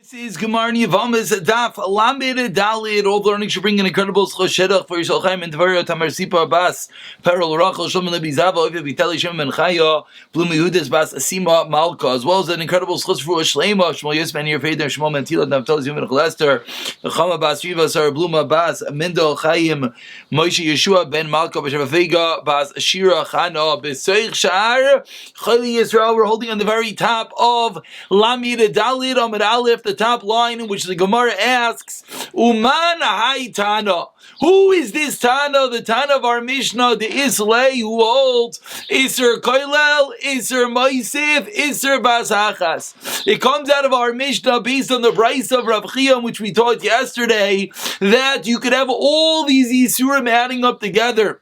This is Gemara Yevamos Daf Lamed Dalid. All the learning should bring an incredible schosherach for Yishol Chaim and Tavario Tamar Sipa Bas Peril Rachel Shlomo Lebizava Ovi Vitali Shem Ben Chaya Blum Yehudas Bas Asima Malka, as well as an incredible schos for Shlema Shmuel Yisman Yer Feder Shmuel Mentila Navtal Zim Ben Cholester Chama Bas Riva Sar Bluma Bas Mendel Chaim Moshe Yeshua Ben Malka B'Shavafega Bas Shira Chana B'Seich Shar Chali Yisrael. We're holding on the very top of Lamed Dalid Amid Aleph, the top line in which the Gemara asks, Uman Hai Tana. Who is this Tana? The Tana of our Mishnah, the Islay, who holds Isser Koilel, Isser Moisif, Isser Basachas. It comes out of our Mishnah based on the Brisa of Rav Chia, which we taught yesterday, that you could have all these Isurim adding up together.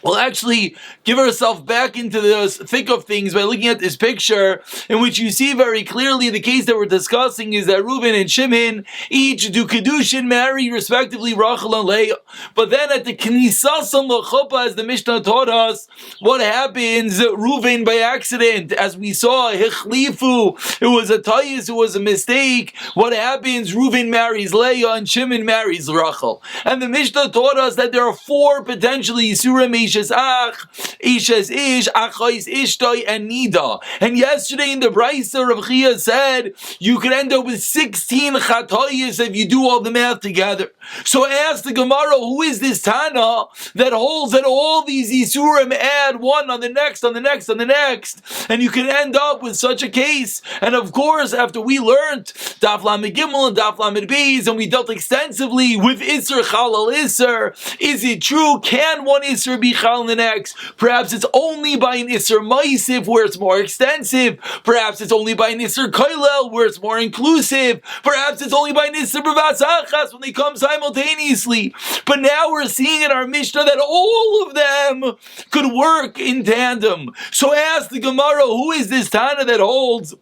We'll actually give ourselves back into the thick of things by looking at this picture, in which you see very clearly the case that we're discussing is that Reuven and Shimon each do Kedushin, marry respectively Rachel and Leah. But then at the Knisasam L'chuppah, as the Mishnah taught us, what happens? Reuven by accident, as we saw, Hichlifu, it was a tayis, it was a mistake. What happens? Reuven marries Leah and Shimon marries Rachel. And the Mishnah taught us that there are four potentially Yisurim: Ishes Ach, Ishes Ish, Achais Ishtoi, and Nida. And yesterday in the Brisa, Rav Chia said you could end up with 16 Chatoyis if you do all the math together. So ask the Gemara, who is this Tana that holds that all these Isurim add one on the next, on the next, on the next, and you can end up with such a case? And of course, after we learned Daf Lamed Gimel and Daf Lamed Beis, and we dealt extensively with Isser Chalal Isser, is it true? Can one Isser be Chal in the next? Perhaps it's only by an Isser Maisiv where it's more extensive. Perhaps it's only by an Isser Koilel where it's more inclusive. Perhaps it's only by an Isser B'Vas Achas when they come simultaneously. But now we're seeing in our Mishnah that all of them could work in tandem. So ask the Gemara, who is this Tana that holds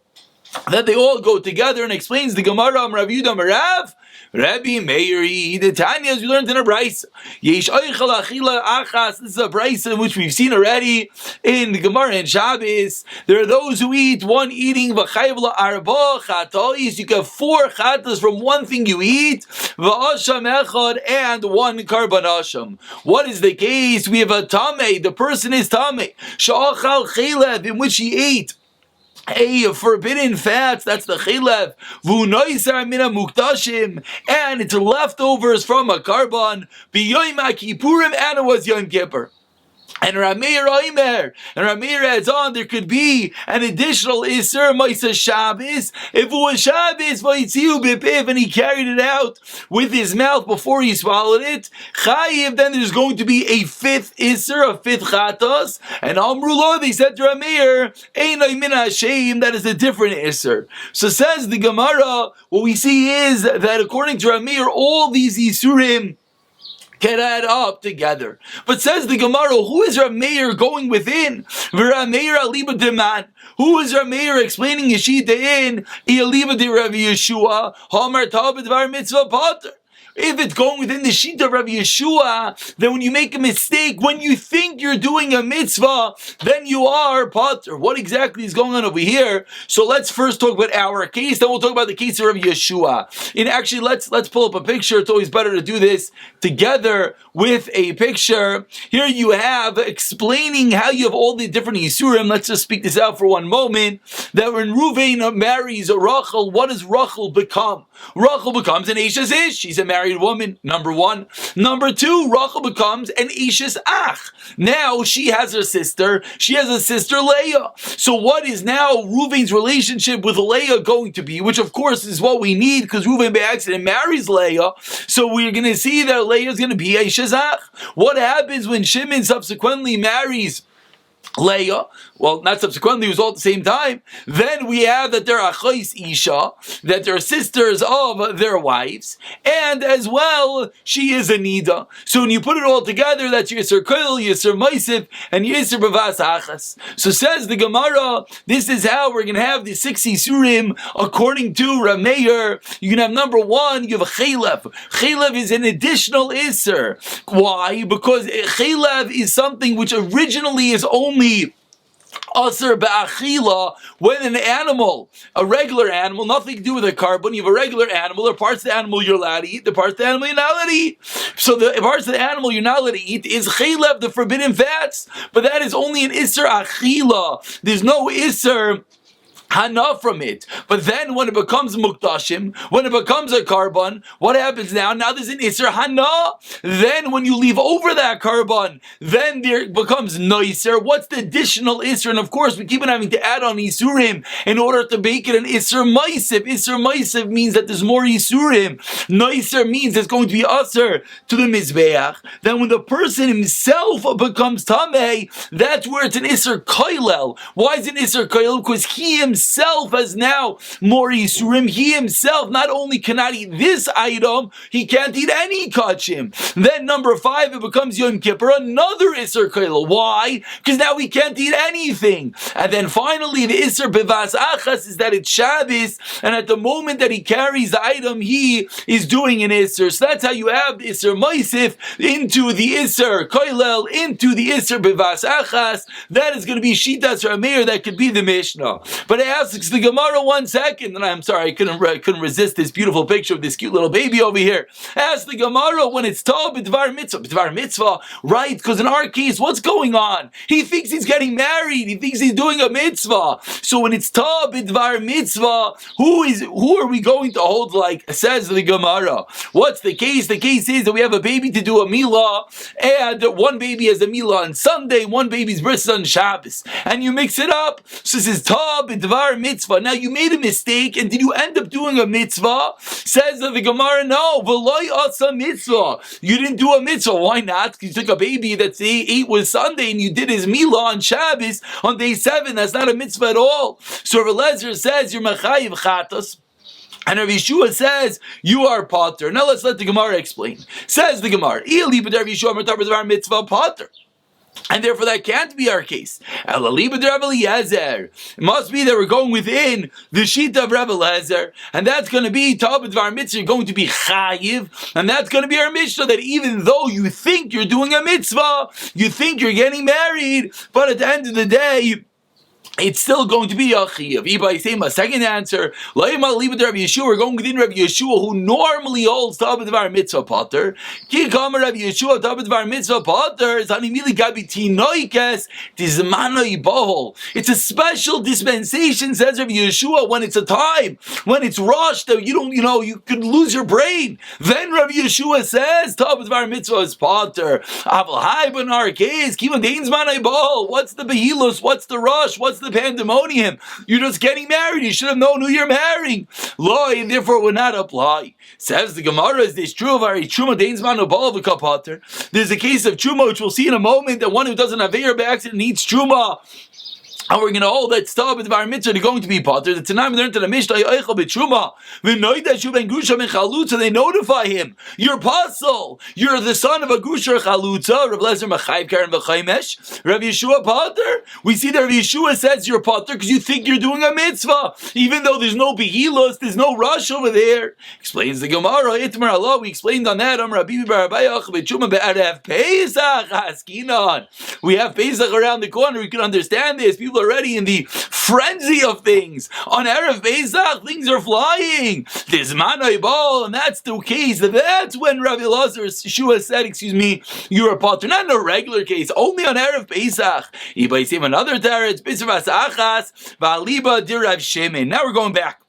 that they all go together? And explains the Gemara, Rav Yudah Marav, Rabbi Meiri, the Tanya, as we learned in a Brisa. Yesh Oichel Achila Achas. This is a Brisa in which we've seen already in the Gemara and Shabbos. There are those who eat one eating v'chayv la'arba chatois. You get 4 chatas from one thing you eat, v'asham echad, and 1 karban asham. What is the case? We have a tamei. The person is tamei. Sha'achal chelev, in which he ate a forbidden fat, that's the chilev, v'unoisar mina muktashim, and it's leftovers from a carbon, b'yoyim ha'kipurim, and it was Yom Kippur. And Rameir Oimer, and Rameir adds on, there could be an additional Isser Maisa Shabbos. If it was Shabbos, Vayitziu B'Piv, and he carried it out with his mouth before he swallowed it, Chayiv, then there's going to be a 5th Isser, a 5th Chatos, and Amrulo, they said to Rameir, Einay Min Hashem, that is a different Isser. So says the Gemara, what we see is that according to Rameir, all these Isurim can add up together. But says the Gemara, who is Rameir going within? Rameir aliba deman. Who is Rameir explaining Yeshita in? Aliba de Rav Yeshua. Hamar tabed var mitzvah pater. If it's going within the sheet of Rav Yeshua, then when you make a mistake, when you think you're doing a mitzvah, then you are pater. What exactly is going on over here? So let's first talk about our case, then we'll talk about the case of Rav Yeshua. And actually, let's pull up a picture. It's always better to do this together with a picture. Here you have explaining how you have all the different Yisurim. Let's just speak this out for one moment. That when Reuven marries Rachel, what does Rachel become? Rachel becomes an Ishes Ish. She's a married woman, number 1. Number 2, Rachel becomes an Ishes Ach. Now she has her sister. She has a sister Leah. So what is now Reuven's relationship with Leah going to be? Which of course is what we need, because Reuven by accident marries Leah. So we're going to see that Leah is going to be a Ishes Ach. What happens when Shimon subsequently marries Leah? Well, not subsequently, it was all at the same time. Then we have that they're achais isha, that they're sisters of their wives, and as well, she is a nida. So when you put it all together, that's Yisr Koil, Yisr Maisif, and Yisr B'Vas Achas. So says the Gemara, this is how we're going to have the 6 Yisurim according to Rameir. You can have number 1, you have a Chelev. Chelev is an additional Isser. Why? Because Chelev is something which originally is only Aser ba'achila, when an animal, a regular animal, nothing to do with a carbon, you have a regular animal, there are parts of the animal you're allowed to eat, the parts of the animal you're not allowed to eat. So the parts of the animal you're not allowed to eat is chaylev, the forbidden fats, but that is only an iser achila. There's no iser hana from it. But then when it becomes muktashim, when it becomes a carbon, what happens now? Now there's an isser hana. Then when you leave over that carbon, then there becomes noiser. What's the additional isser? And of course, we keep on having to add on isurim in order to make it an isser maisiv. Isser maisiv means that there's more isurim. Noiser means it's going to be usher to the mizbeach. Then when the person himself becomes tameh, that's where it's an isser koilel. Why is it isser koilel? Because he himself has now more Yisurim. He himself not only cannot eat this item, he can't eat any kachim. Then number 5, it becomes Yom Kippur, another Isser Koilel. Why? Because now he can't eat anything. And then finally, the Isser Bivas Achas is that it's Shabbos, and at the moment that he carries the item, he is doing an Isser. So that's how you have the Isser Moisif into the Isser Koilel, into the Isser Bivas Achas. That is going to be Shitas Rameir, that could be the Mishnah. But asks the Gemara 1 second, and I'm sorry, I couldn't resist this beautiful picture of this cute little baby over here. Ask the Gemara when it's Tov B'dvar Mitzvah, right? Because in our case, what's going on? He thinks he's getting married. He thinks he's doing a mitzvah. So when it's Tov B'dvar Mitzvah, who are we going to hold like? Says the Gemara. What's the case? The case is that we have a baby to do a milah, and one baby has a milah on Sunday, one baby's birth on Shabbos, and you mix it up. So this is Tov B'dvar mitzvah. Now you made a mistake, and did you end up doing a mitzvah? Says the Gemara, no. V'loy asa mitzvah. You didn't do a mitzvah. Why not? Because you took a baby that's 8 was Sunday, and you did his milah on Shabbos on day 7. That's not a mitzvah at all. So Rav Eliezer says you're mechayiv chatos. And Rav Yeshua says, you are potter. Now let's let the Gemara explain. Says the Gemara, mitzvah potter. And therefore that can't be our case. It must be that we're going within the Shita of Rav Eliezer, and that's going to be Tov B'dvar Mitzvah, you're going to be Chayiv, and that's going to be our Mishnah, that even though you think you're doing a mitzvah, you think you're getting married, but at the end of the day, it's still going to be a chiyuv. Ibai say my second answer. We're going within Rabbi Yeshua, who normally holds Tov B'dvar Mitzvah Potter. Ki kamer Rabbi Yeshua Tov B'dvar Mitzvah Potter. Zanimili gabi tinoikes tizmanoi bohol. It's a special dispensation, says Rabbi Yeshua, when it's a time, when it's rushed, that you could lose your brain. Then Rabbi Yeshua says Tov B'dvar Mitzvah is Potter. Aval hai ben our case. Kima dein zmanoi bohol. What's the behilus? What's the rush? What's the pandemonium? You're just getting married. You should have known who you're marrying. Loi, and therefore would not apply. Says the Gemara, is this true of our Truma Deinsman Obal Kapater? There's a case of Truma, which we'll see in a moment, that one who doesn't have Eir by accident needs Truma. And we're going to hold that Tov B'dvar Mitzvah, they're going to be potter. The Tanam learned to the Mishnah, Yoichel B'Truma, V'noida Shuben Gusha Ben Chalutza, they notify him, you're Pasul, you're the son of a Gusha Chalutza, Rav Lezer Machayv Karen V'Chaimesh, Rav Yeshua Potter. We see that Rav Yeshua says you're Potter because you think you're doing a mitzvah, even though there's no Behilos, there's no rush over there. Explains the Gemara, Itmar Allah, we explained on that, Rabbi Barabayach, B'Truma Be'arev Pesach, Haskinon. We have Pesach around the corner, we can understand this. People already in the frenzy of things. On Erev Pesach, things are flying. There's Manoi Ball, and that's the case. That's when Rabbi Elazar Yeshua said, you're a potter. Not in a regular case, only on Erev Pesach. Ibai another teretz, B'Sivas Achas, V'Aliba Dirav Shemen. Now we're going back.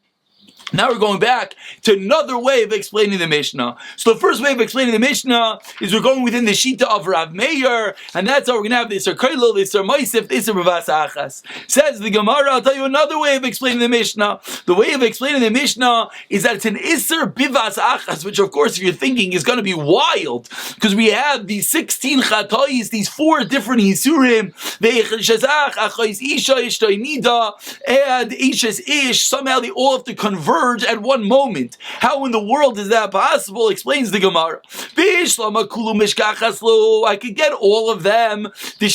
Now we're going back to another way of explaining the Mishnah. So the first way of explaining the Mishnah is we're going within the Shita of Rav Meir, and that's how we're going to have this Koilel, this Moisif, this Ravas Achas. Says the Gemara, I'll tell you another way of explaining the Mishnah. The way of explaining the Mishnah is that it's an Isser Bivas Achas, which of course if you're thinking is going to be wild, because we have these 16 Chatois, these 4 different Yisurim, Ve'echazach, Achais Isha, Ishtoi Nida, and Ishes Ish, somehow they all have to convert at one moment. How in the world is that possible? Explains the Gemara. I could get all of them. That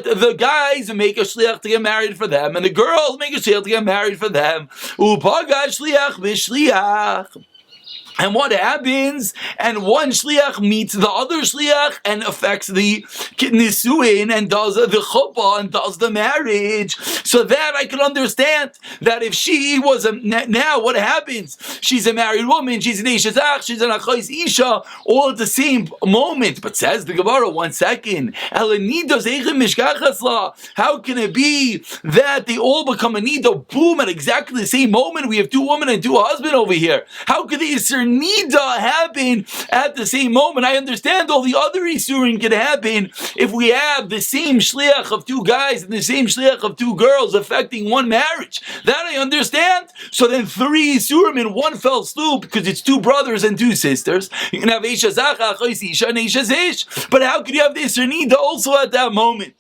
the guys make a shliach to get married for them, and the girls make a shliach to get married for them. And what happens? And one shliach meets the other shliach and affects the nisuin and does the chuppah and does the marriage. So that I can understand that if she was now what happens? She's a married woman. She's an ishazach. She's an achais isha. All at the same moment. But says the Gemara, 1 second. How can it be that they all become a nida? Boom! At exactly the same moment, we have 2 women and 2 husbands over here. How could the Isser Nida happen at the same moment? I understand all the other Isurim can happen if we have the same shliach of 2 guys and the same shliach of 2 girls affecting one marriage. That I understand. So then 3 Isurim in one fell swoop because it's 2 brothers and 2 sisters. You can have Isha Zacha, Isha, and Isha Zish. But how could you have the Isser Nida also at that moment?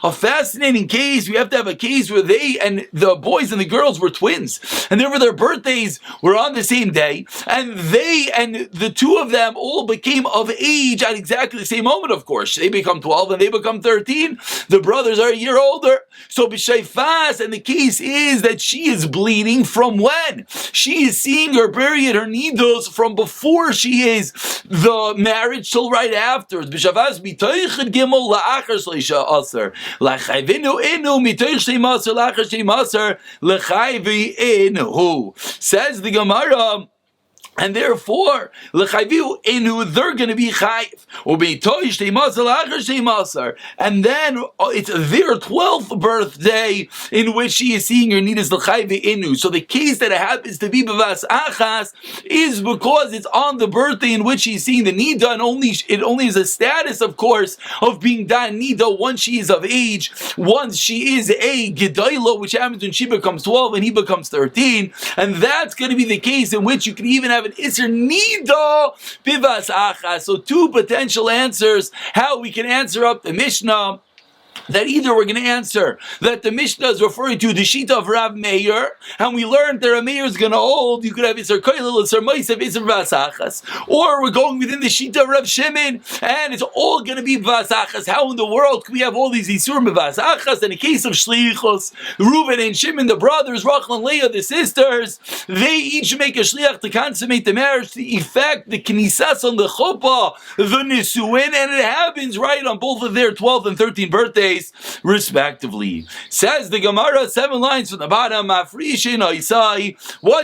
A fascinating case. We have to have a case where they and the boys and the girls were twins, and therefore their birthdays were on the same day, and they and the 2 of them all became of age at exactly the same moment. Of course, they become 12 and they become 13. The brothers are a year older. So b'shayfas, and the case is that she is bleeding from when? She is seeing her period, her nidos, from before she is the marriage till right after. B'shavas mitoich gimel la'achar shleisha aser lachayvinu inu mitoich shtei maser la'achar shtei maser lechayvi inu. Says the Gemara. And therefore, l'chayviu inu, they're going to be chayiv. And then it's their 12th birthday in which she is seeing her nidas l'chayvi inu. So the case that it happens to be b'vas achas is because it's on the birthday in which she's seeing the nida, and it only is a status, of course, of being dan nida once she is of age. Once she is a gedayla, which happens when she becomes 12 and he becomes 13, and that's going to be the case in which you can even have an Isser Nida Bivas Achas. So 2 potential answers how we can answer up the Mishnah. That either we're going to answer that the Mishnah is referring to the Shita of Rav Meir, and we learned that Rav Meir is going to hold, you could have Isser Koilel, Isser Moisev, Isser Vasachas, or we're going within the Shita of Rav Shimon, and it's all going to be Vasachas. How in the world can we have all these Isurim Vasachas? In the case of Shlichos, Reuven and Shimon, the brothers, Rachel and Leah, the sisters, they each make a Shliach to consummate the marriage, to effect the Knisas on the Chuppah, the Nisuin, and it happens right on both of their 12th and 13th birthdays, respectively. Says the Gemara, 7 lines from the bottom. What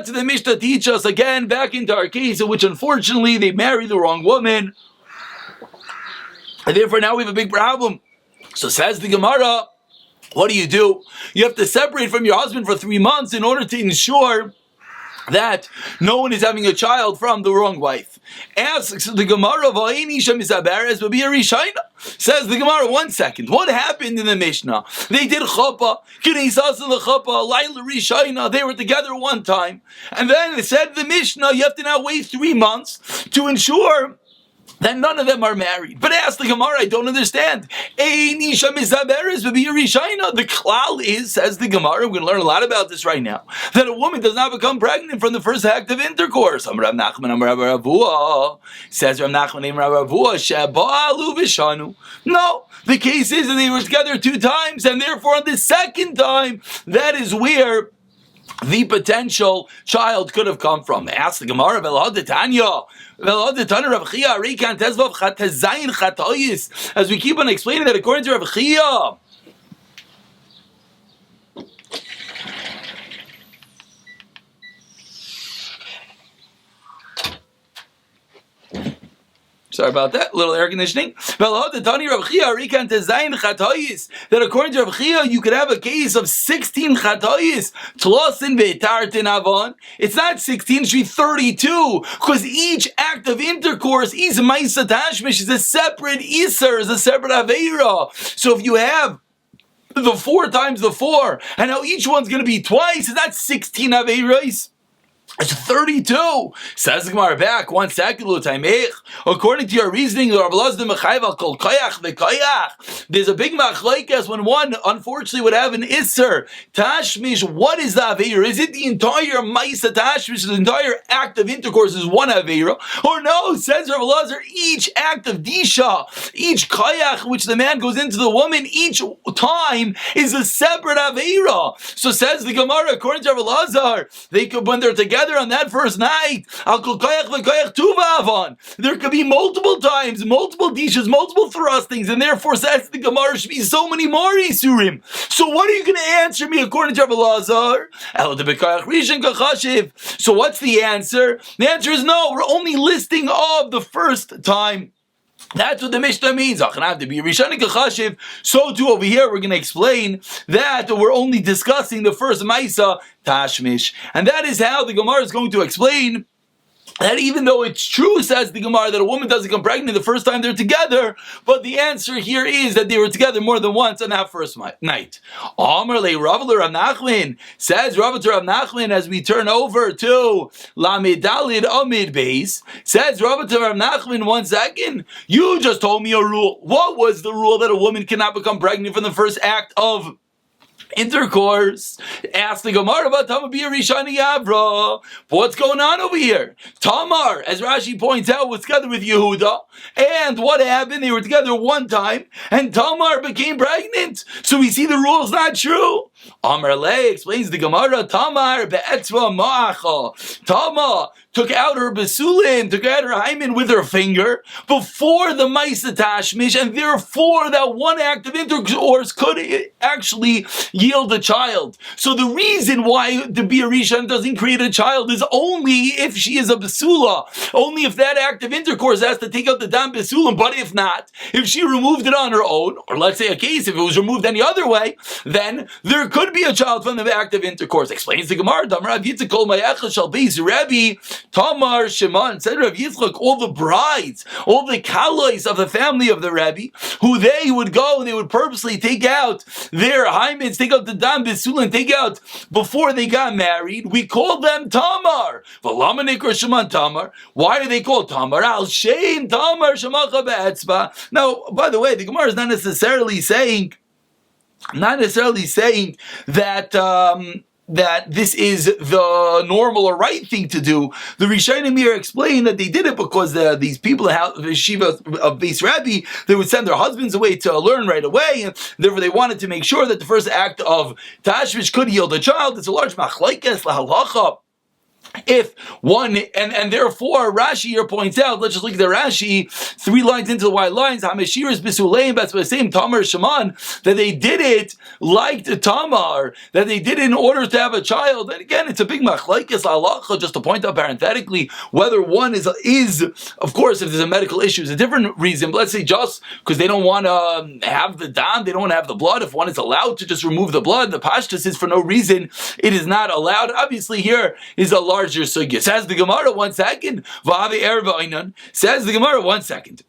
did the Mishnah teach us? Again, back into our case in which unfortunately they married the wrong woman, and therefore now we have a big problem. So says the Gemara, what do? You have to separate from your husband for 3 months in order to ensure that no one is having a child from the wrong wife. Asks the Gemara, says the Gemara, 1 second. What happened in the Mishnah? They did chuppah, they were together one time, and then it said the Mishnah, you have to now wait 3 months to ensure that none of them are married. But ask the Gemara, I don't understand. The klal is, says the Gemara, we're going to learn a lot about this right now, that a woman does not become pregnant from the first act of intercourse. Says Rav Nachman, no, the case is that they were together 2 times, and therefore on the 2nd time, that is where the potential child could have come from. Ask the Gemara, as we keep on explaining that according to Rav Chia, sorry about that, little air conditioning. That according to Rav Chia, you could have a case of 16 chatoyis. It's not 16, it should be 32, because each act of intercourse is ma'isa tashmish, is a separate iser, is a separate aveira. So if you have the 4 times the 4, and now each one's going to be twice, it's not 16 aveiros. It's 32. Says the Gemara back. 1 second. According to your reasoning, there's a big machlokes when one unfortunately would have an isser tashmish. What is the aveira? Is it the entire ma'isa tashmish? The entire act of intercourse is one aveira, or no? Says Rav Elazar, each act of disha, each koyach which the man goes into the woman, each time is a separate aveira. So says the Gemara, according to Rav Elazar, they could, when they're together on that first night, there could be multiple times, multiple dishas, multiple thrustings, and therefore says the Gemara should be so many more isurim. So what are you going to answer me according to Rabbi Lazar? So what's the answer? The answer is no. We're only listing of the first time. That's what the Mishnah means. So too over here we're going to explain that we're only discussing the first Maisa Tashmish. And that is how the Gemara is going to explain that even though it's true, says the Gemara, that a woman doesn't become pregnant the first time they're together, but the answer here is that they were together more than once on that first night. Amar le Rav Rav Nachman, says Rav Nachman, as we turn over to Lamed Dalid Amid Beis, says Rav Nachman, 1 second, you just told me a rule. What was the rule that a woman cannot become pregnant from the first act of intercourse? Ask the Gemara about Tamar B'Yarishani Avra. What's going on over here? Tamar, as Rashi points out, was together with Yehuda, and what happened? They were together one time, and Tamar became pregnant. So we see the rule is not true. Amar Le explains the Gemara, Tamar be'etzva ma'acha. Tamar took out her besulim, took out her hymen with her finger before the Maisa Tashmish, and therefore that one act of intercourse could actually yield a child. So the reason why the B'Yarishan doesn't create a child is only if she is a besula, only if that act of intercourse has to take out the dam besulim. But if not, if she removed it on her own, or let's say a case if it was removed any other way, then there could be a child from the act of intercourse. Explains the Gemara, Tamar Rebbe, Tamar Shimon, said Rav Yitzchak, all the brides, all the kalois of the family of the Rebbe, who they would go and they would purposely take out their hymens, take out the dam besulim, take out before they got married. We call them Tamar. Shimon Tamar. Why are they called Tamar? Al Shem Tamar Shemacha Be'etzba. Now, by the way, the Gemara is not necessarily saying that that this is the normal or right thing to do. The Rishonim here explain that they did it because these people in the Shiva of Beis Rabbi, they would send their husbands away to learn right away, and therefore they wanted to make sure that the first act of Tashmish could yield a child. It's a large machlokes lahalacha. If one, and therefore Rashi here points out, let's just look at the Rashi, 3 lines into the white lines, Hameshiras Bisuleim, that's the same Tamar Shimon, that they did it like the Tamar, that they did it in order to have a child. And again, it's a big machlokes halacha, just to point out parenthetically, whether one is, of course, if there's a medical issue, it's a different reason, but let's say just because they don't want to have the dam, they don't want to have the blood, if one is allowed to just remove the blood, the pashtus is for no reason, it is not allowed. Obviously here is a larger sugya. Says the Gemara, 1 second. Says the Gemara, 1 second.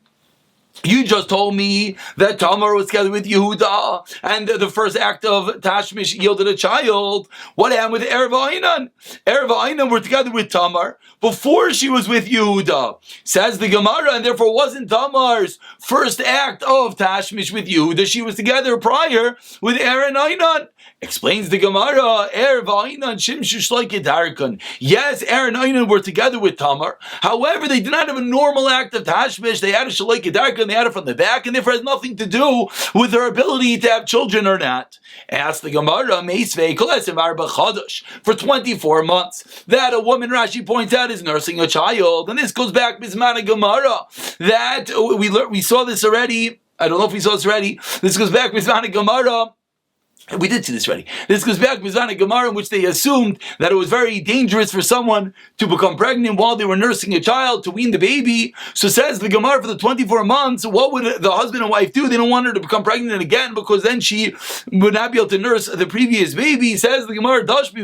You just told me that Tamar was together with Yehuda, and the first act of Tashmish yielded a child. What happened with Erev Ainan? Erev Ainan were together with Tamar before she was with Yehuda. Says the Gemara, and therefore wasn't Tamar's first act of Tashmish with Yehuda. She was together prior with Erev Ainan. Explains the Gemara, Erev Ainan Shimshu Shloike Darkan. Yes, Erev Ainan were together with Tamar. However, they did not have a normal act of Tashmish. They had a Shloike Darkan, they had it from the back, and therefore has nothing to do with their ability to have children or not. Ask the Gemara, Meisvei Kolesim Arba Chodosh, for 24 months. That a woman, Rashi points out, is nursing a child. And this goes back Bismana Gemara. That we saw this already. I don't know if we saw this already. This goes back Bismana Gemara. We did see this already. This goes back to Mizana Gemara, in which they assumed that it was very dangerous for someone to become pregnant while they were nursing a child, to wean the baby. So says the Gemara, for the 24 months, what would the husband and wife do? They don't want her to become pregnant again, because then she would not be able to nurse the previous baby. Says the Gemara, what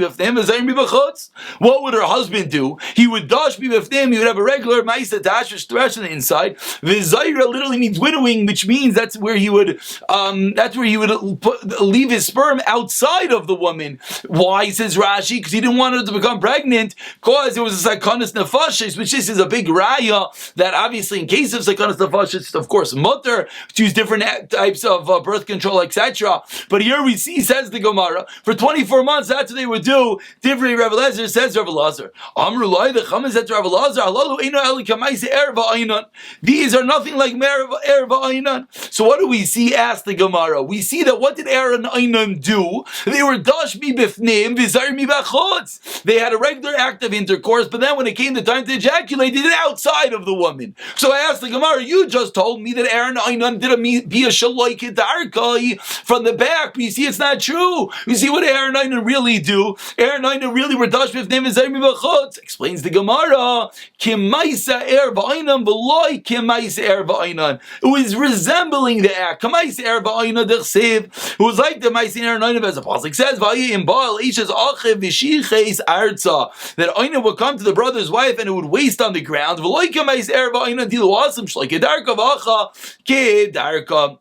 would her husband do? He would dash b'bifnim, he would have a regular ma'isa tashish thresh on the inside. V'zayra literally means winnowing, which means that's where he would leave his sperm outside of the woman. Why, says Rashi? Because he didn't want her to become pregnant, because it was a Sakanas Nefashis, which this is a big raya that obviously in case of Sakanas Nefashis, of course, mutter to use different types of birth control, etc. But here we see, says the Gemara, for 24 months, that's what they would do. Divrei Rav Elazar, says Rav Elazar. Amrulai, the Chamas said to Rav Elazar, Halalu Eino Eli Kamaisi Erva Ainan. These are nothing like Erva Ainan. So what do we see? Asked the Gemara. We see that what did Er and Ainan do? They were Dash Mi Bifnim, Vizar Mi Bachotz. They had a regular act of intercourse, but then when it came the time to ejaculate, they did it outside of the woman. So I asked the Gemara, you just told me that Er and Ainan did be a Shaloi Kedarkai from the back, but you see it's not true. You see what Er and Ainan really do? Er and Ainan really were Dash Bifnim, Vizar Mi Bachotz. Explains the Gemara, Kimaisa Er Ba'ainan, V'loi Kimaisa Er Ba'ainan. It was resembling the act. Kimaisa Er Ba'ainan D'chsev. It was like the Maisa Er and Ainan, as the Pasuk says, V'ayim Ba'al Isha's Achiv V'shiches Arza. That Ainan would come to the brother's wife and it would waste on the ground. V'loi Kimaisa Er Ba'ainan Dilu Asam Shlai Kedarka V'acha Kedarka.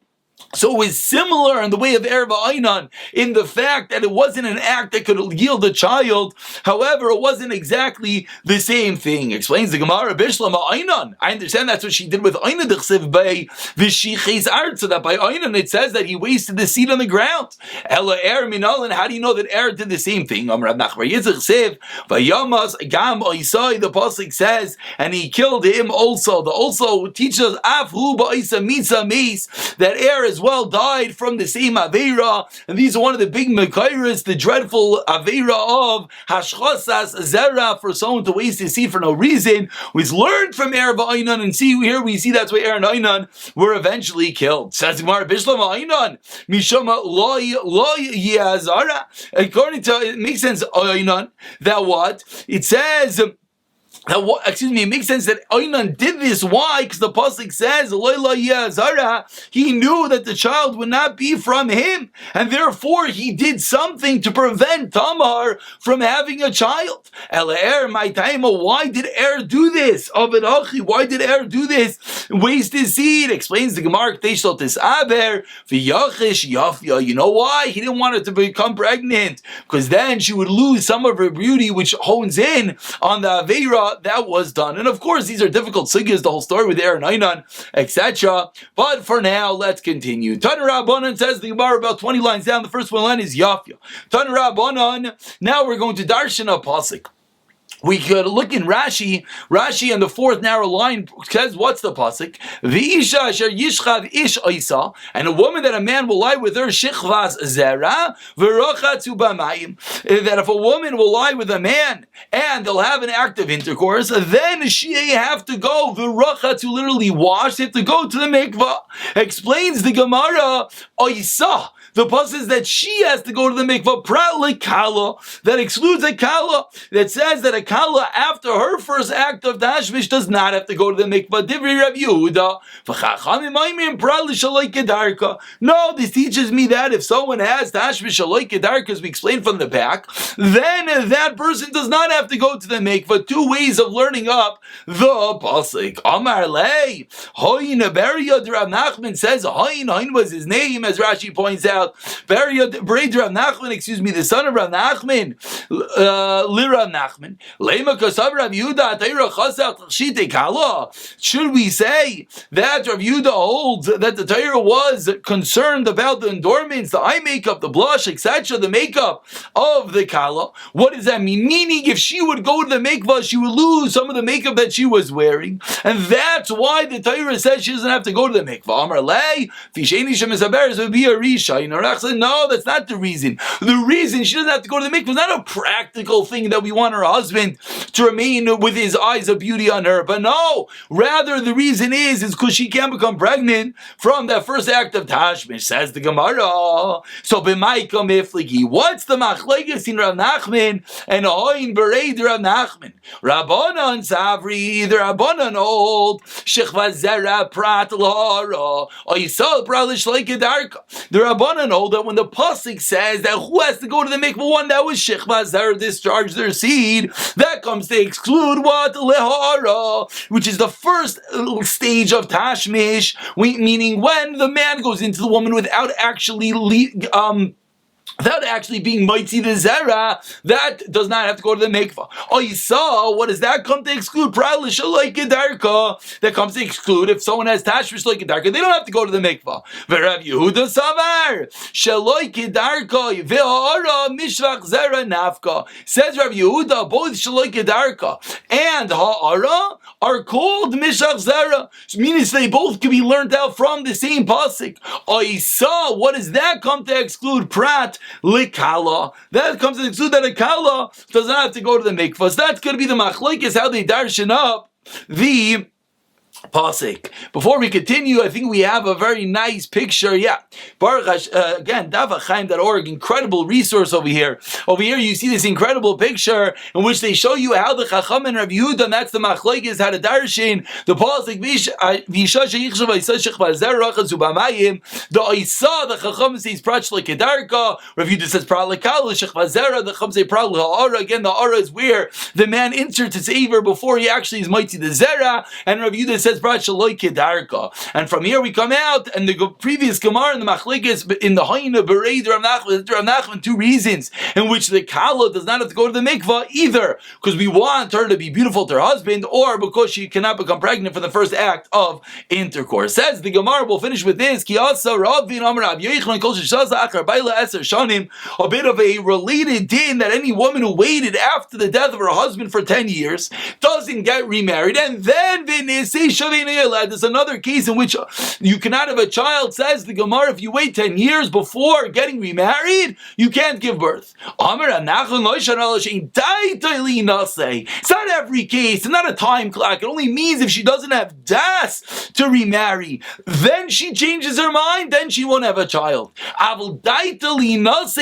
So it was similar in the way of Erva Ainan in the fact that it wasn't an act that could yield a child. However, it wasn't exactly the same thing. Explains the Gemara, Bishlama Ainan. I understand that's what she did with Ainan D'chsev by V'shiches Art, so that by Ainan it says that he wasted the seed on the ground. Ela Er Minal, how do you know that Er did the same thing? Rav Nachman Yitzchak said, Yevamos Gam Oisai, the pasuk says, and he killed him also. The also teaches us Afhu Ba'isa Mitza Meis, that Er as well died from the same Aveira, and these are one of the big Mekairas, the dreadful Aveira of Hashchosas Zera, for someone to waste his seed for no reason, was learned from Er Ba'ainan, and see here we see that's why Er and Ainan were eventually killed. Says Gemara, Bishlam Ainan, Mishama Loi Yazara. According to, it makes sense, Ainan, that what? It says, it makes sense that Ainan did this. Why? Because the pasuk says, he knew that the child would not be from him, and therefore he did something to prevent Tamar from having a child. Why did Er do this? Why did Er do this? Waste his seed. Explains the Gemara. You know why? He didn't want her to become pregnant, because then she would lose some of her beauty, which hones in on the Aveira that was done. And of course, these are difficult sugyas, the whole story with Er and Ainan, etc. But for now, let's continue. Tana Rabbanan, says the Gemara about 20 lines down. The first one line is Yafya. Tana Rabbanan, now we're going to darshan a pasuk. We could look in Rashi. Rashi on the fourth narrow line says, what's the pasuk? V'isha asher yishchav ish oisa, and a woman that a man will lie with her, shichvas zera, v'rochatzu b'mayim. That if a woman will lie with a man, and they'll have an act of intercourse, then she have to go, v'rochatzu, literally wash, they have to go to the mikvah. Explains the Gemara, oisa. The pasuk says that she has to go to the mikvah, prat kala, that excludes a kala, that says that a kala after her first act of tashmish does not have to go to the mikvah. Divrei Rav Yehuda, no, this teaches me that if someone has tashmish shaloi kedarka, as we explained from the back, then that person does not have to go to the mikvah. Two ways of learning up the pasuk. Amar lei, Hoyin Beria Rav Nachman says Hoyin was his name, as Rashi points out. Beria Braid Rav Nachman, the son of Rav Nachman, Rav Nachman. Should we say that Rav Yehuda holds that the Torah was concerned about the adornments, the eye makeup, the blush, etc., the makeup of the Kala? What does that mean? Meaning, if she would go to the mikvah, she would lose some of the makeup that she was wearing, and that's why the Torah says she doesn't have to go to the mikvah. Amar lei, fisheni shemisaberes would be a risha. No, that's not the reason. The reason she doesn't have to go to the mikvah is not a practical thing that we want her husband to remain with his eyes of beauty on her, but no, rather the reason is because she can't become pregnant from that first act of tashmish, says the Gemara. So b'maikam ifligi, what's the machlekes in Rav Nachman and Hoyin Bereid Rav Nachman? Rabbanan Savri, the Rabbanan old Shechva Zera Prat Lahara Oisal Pralish Leikedarka. The Rabbanan old that when the pasuk says that who has to go to the mikvah, one that was Shechva Zera discharged their seed, that comes to exclude what? Lehara, which is the first stage of tashmish, meaning when the man goes into the woman without actually without actually being Moitzi the Zera, that does not have to go to the mikvah. Oh, you saw, what does that come to exclude? Probably Shaloi Kedarka. That comes to exclude if someone has Tashmish Shaloi Kedarka, they don't have to go to the mikvah. V'Rav Yehuda Savar, Shaloi Kedarka, V'Ha'ara Mishvach Zera Nafka. Says Rav Yehuda, both Shaloi Kedarka and Ha'ara are called Mishvach Zera, meaning they both can be learned out from the same pasuk. Oh, you saw, what does that come to exclude? Prat Likala. That comes to exclude that a kala does not have to go to the mikvah. So that's going to be the machlokes, how they darshan up the pasuk. Before we continue, I think we have a very nice picture. Yeah, Baruch again, davachaim.org, incredible resource over here. Over here, you see this incredible picture in which they show you how the Chacham and Rav Yehuda, and that's the machlokes, how to darshan the pasuk. The Isa, the Chacham says prat kedarka. Rav Yehuda says prat lekal. The Chacham say prat ha'ara. Again, the ha'ara is where the man inserts his aver before he actually is mighty the zera, and Rav Yehuda says prat shaloi kedarka. And from here we come out, and the previous Gemara in the machlokes in the Hayna Bereid Rav Nachman, two reasons in which the kala does not have to go to the mikvah, either because we want her to be beautiful to her husband, or because she cannot become pregnant for the first act of intercourse. Says the Gemara, we'll finish with this. A bit of a related din that any woman who waited after the death of her husband for 10 years doesn't get remarried, and then there's another case in which you cannot have a child. Says the Gemara, if you wait 10 years before getting remarried, you can't give birth. It's not every case, it's not a time clock. It only means if she doesn't have das to remarry, then she changes her mind, then she won't have a child.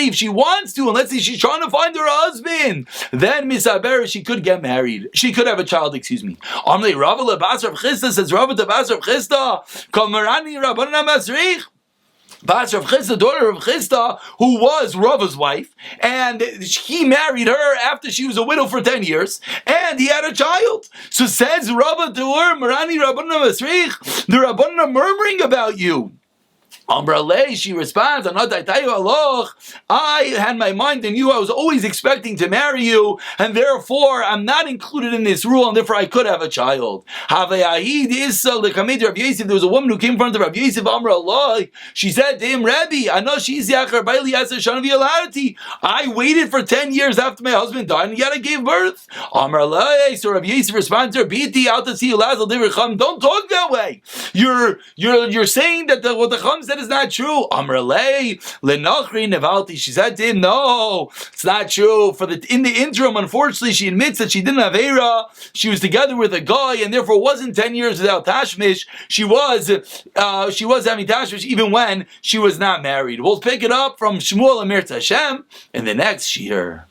If she wants to, and let's say she's trying to find her husband, then misaber, she could get married. She could have a child, excuse me. Amrei Rava lebas Rav Chisda, says Rava lebas Rav Chisda, kamarani rabbanan masrich. Bas Rav Chisda, daughter of Chisda, who was Rava's wife, and he married her after she was a widow for 10 years, and he had a child. So says Rava to her, Marani Rabbanan Masrich, the Rabbanan are murmuring about you. Amrale, she responds, I had my mind in you, I was always expecting to marry you, and therefore I'm not included in this rule, and therefore I could have a child. There was a woman who came in front of Rabbi Yosef, Amrale, she said to him, Rabbi, I waited for 10 years after my husband died, and yet I gave birth. Amrale, so Rabbi Yosef responds to her, don't talk that way. You're saying that what the Chum said is not true. Amrale lenachri nevalti. She said to him, "No, it's not true." In the interim, unfortunately, she admits that she didn't have era. She was together with a guy, and therefore wasn't 10 years without tashmish. She was having tashmish even when she was not married. We'll pick it up from Shmuel Amir Hashem in the next shir.